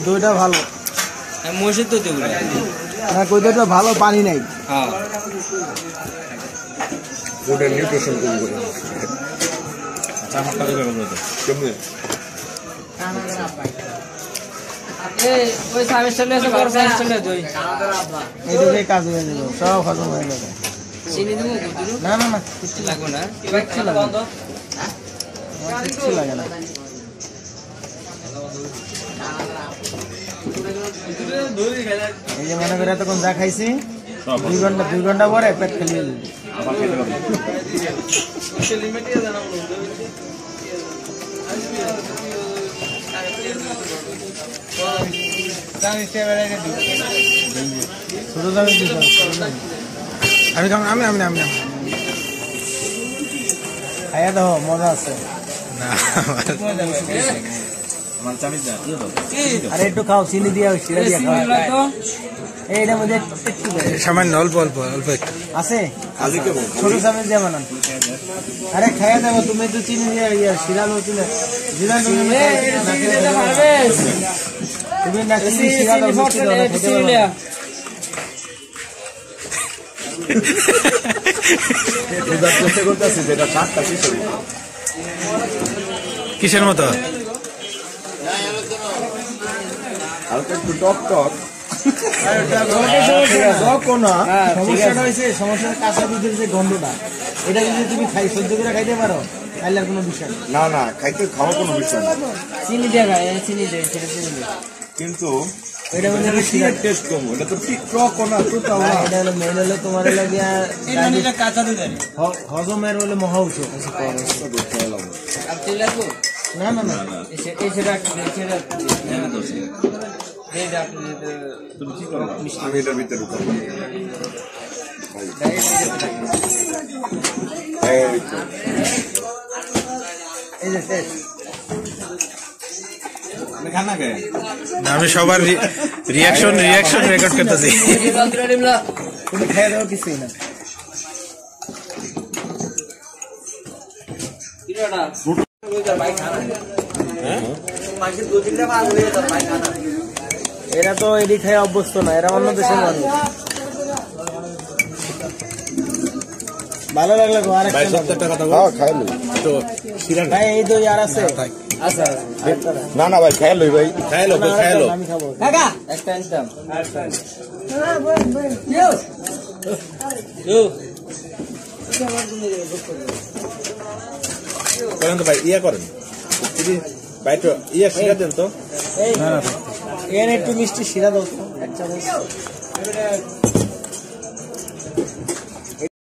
দইটা ভালো মহিষের তো দেবো না কই দইটা ভালো পানি নাই হ্যাঁ ওটা নিউট্রিশন কম করে চা মাত্রা দেবে বলতে কেমনে ওই সামনে চলে এসে বড় সাইজ চলে দই এইদিকে কাজ হয়ে যাবে সব হজম হয়ে যাবে চিনি দেবো না না না কিছু লাগবে না কিচ্ছু লাগে না কিচ্ছু লাগে না এই যে মনে করে এতক্ষণ যা খাইছি 2 ঘন্টা পরে পেট খালিয়ে যাবে আবার খেতে পারবে আমি খাইয়া দাও মজা আছে আরে একটু খাও চিনি দিয়া শিরা দিয়া খাও এইটার মধ্যে সামান্য অল্প অল্প অল্প একটু আছে ছোট চামচ দিয়ে বানান আরে খাইয়া দেবো তুমি তো চিনি দিয়ে শিরা নতুন জিরা তুমি না চিনি শিরা দাও কিসের মতো হালকা একটু টক টক সমস্যাটা হয়েছে সমস্যার কাঁচা দুধের যে গন্ধটা এটা যদি তুমি সহ্য করে খাইতে পারো তাহলে আর কোনো বিষয় না না খাওয়া কোনো বিষয় না চিনি দিয়ে খাই চিনি দিয়ে সেটা চিনি দিয়ে কিন্তু এটা মানে টেস্ট কম এটা তো ঠিক টক না তো তাও না এটা হলো মেন হলো তোমার লাগিয়া কাঁচা দুধ হজমের হলে মহা উঠে আর তেল লাগবো না না না এই সেটা আমি এটার ভিতরে ঢুকাবো এই যে আমি সবার রিয়াকশন রেকর্ড করতেছি তুমি খাইয়া দাও কিছুই না এরা তো এডি খায় অভ্যস্ত না এরা অন্য দেশের মানুষ ভালো লাগলো গো আরেকটা ভাই এই দই আর আছে আচ্ছা না না ভাই খাইলো ভাই খাইলো আমি খাবো কাকা একটা ইনকাম করেন তো ভাই ইয়া করেন ভাই তো ইয়া শিরা দেন তো এই একটু মিষ্টি শিরা দাও তো এক চামচ